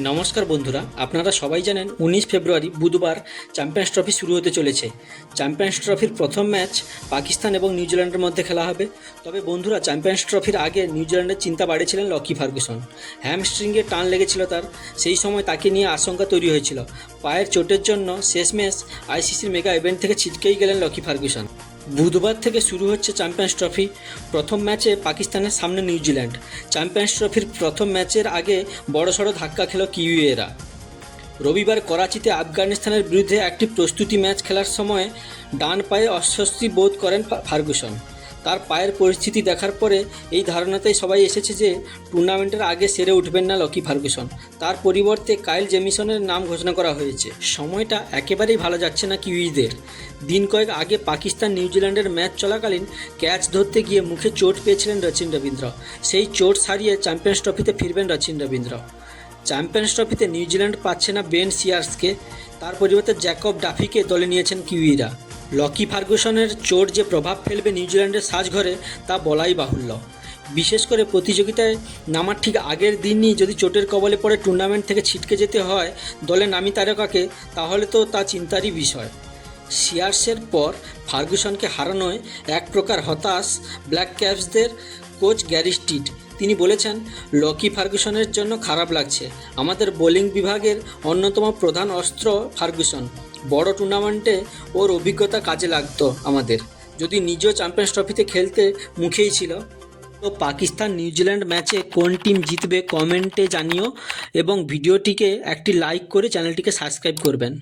নমস্কার বন্ধুরা, আপনারা সবাই জানেন 19 ফেব্রুয়ারি বুধবার চ্যাম্পিয়ন্স ট্রফি শুরু হতে চলেছে। চ্যাম্পিয়ন্স ট্রফির প্রথম ম্যাচ পাকিস্তান এবং নিউজিল্যান্ডের মধ্যে খেলা হবে। তবে বন্ধুরা, চ্যাম্পিয়ন্স ট্রফির আগে নিউজিল্যান্ডের চিন্তা বাড়িয়েছিলেন লকি ফার্গুসন। হ্যামস্ট্রিংয়ে টান লেগেছিল তার, সেই সময় তাকে নিয়ে আশঙ্কা তৈরি হয়েছিল। পায়ের চোটের জন্য শেষমেশ আইসিসির মেগা ইভেন্ট থেকে ছিটকেই গেলেন লকি ফার্গুসন। বুধবার থেকে শুরু হচ্ছে চ্যাম্পিয়ন্স ট্রফি। প্রথম ম্যাচে পাকিস্তানের সামনে নিউজিল্যান্ড। চ্যাম্পিয়ন্স ট্রফির প্রথম ম্যাচের আগে বড়সড় ধাক্কা খেল কিউইরা। রবিবার করাচিতে আফগানিস্তানের বিরুদ্ধে একটি প্রস্তুতি ম্যাচ খেলার সময় ডান পায়ে অস্বস্তি বোধ করেন ফার্গুসন। তার পায়ের পরিস্থিতি দেখার পরে এই ধারণাতেই সবাই এসেছে যে টুর্নামেন্টের আগে সেরে উঠবেন না লকি ফার্গুসন। তার পরিবর্তে কাইল জেমিসনের নাম ঘোষণা করা হয়েছে। সময়টা একেবারেই ভালো যাচ্ছে না কিউইদের। দিন কয়েক আগে পাকিস্তান নিউজিল্যান্ডের ম্যাচ চলাকালীন ক্যাচ ধরতে গিয়ে মুখে চোট পেয়েছিলেন রচিন রবীন্দ্র। সেই চোট সারিয়ে চ্যাম্পিয়ন্স ট্রফিতে ফিরবেন রচিন রবীন্দ্র। চ্যাম্পিয়ন্স ট্রফিতে নিউজিল্যান্ড পাচ্ছে না বেন সিয়ার্সকে, তার পরিবর্তে জ্যাকব ডাফিকে দলে নিয়েছেন কিউইরা। লকি ফার্গুসনের চোট যে প্রভাব ফেলবে নিউজিল্যান্ডের সাজঘরে তা বলাই বাহুল্য। বিশেষ করে প্রতিযোগিতায় নামার ঠিক আগের দিনই যদি চোটের কবলে পড়ে টুর্নামেন্ট থেকে ছিটকে যেতে হয় দলে নামি তারকাকে, তাহলে তো তা চিন্তারই বিষয়। সিয়ার্সের পর ফার্গুসনকে হারানোয় এক প্রকার হতাশ ব্ল্যাক ক্যাপসদের কোচ গ্যারি স্টিট। তিনি বলেছেন, লকি ফার্গুসনের জন্য খারাপ লাগছে। আমাদের বোলিং বিভাগের অন্যতম প্রধান অস্ত্র ফার্গুসন। বড় টুর্নামেন্টে ওর অভিজ্ঞতা কাজে লাগতো আমাদের। যদি নিজেও চ্যাম্পিয়ন্স ট্রফিতে খেলতে মুখেই ছিল। তো পাকিস্তান নিউজিল্যান্ড ম্যাচে কোন টিম জিতবে কমেন্টে জানিও এবং ভিডিওটিকে একটি লাইক করে চ্যানেলটিকে সাবস্ক্রাইব করবেন।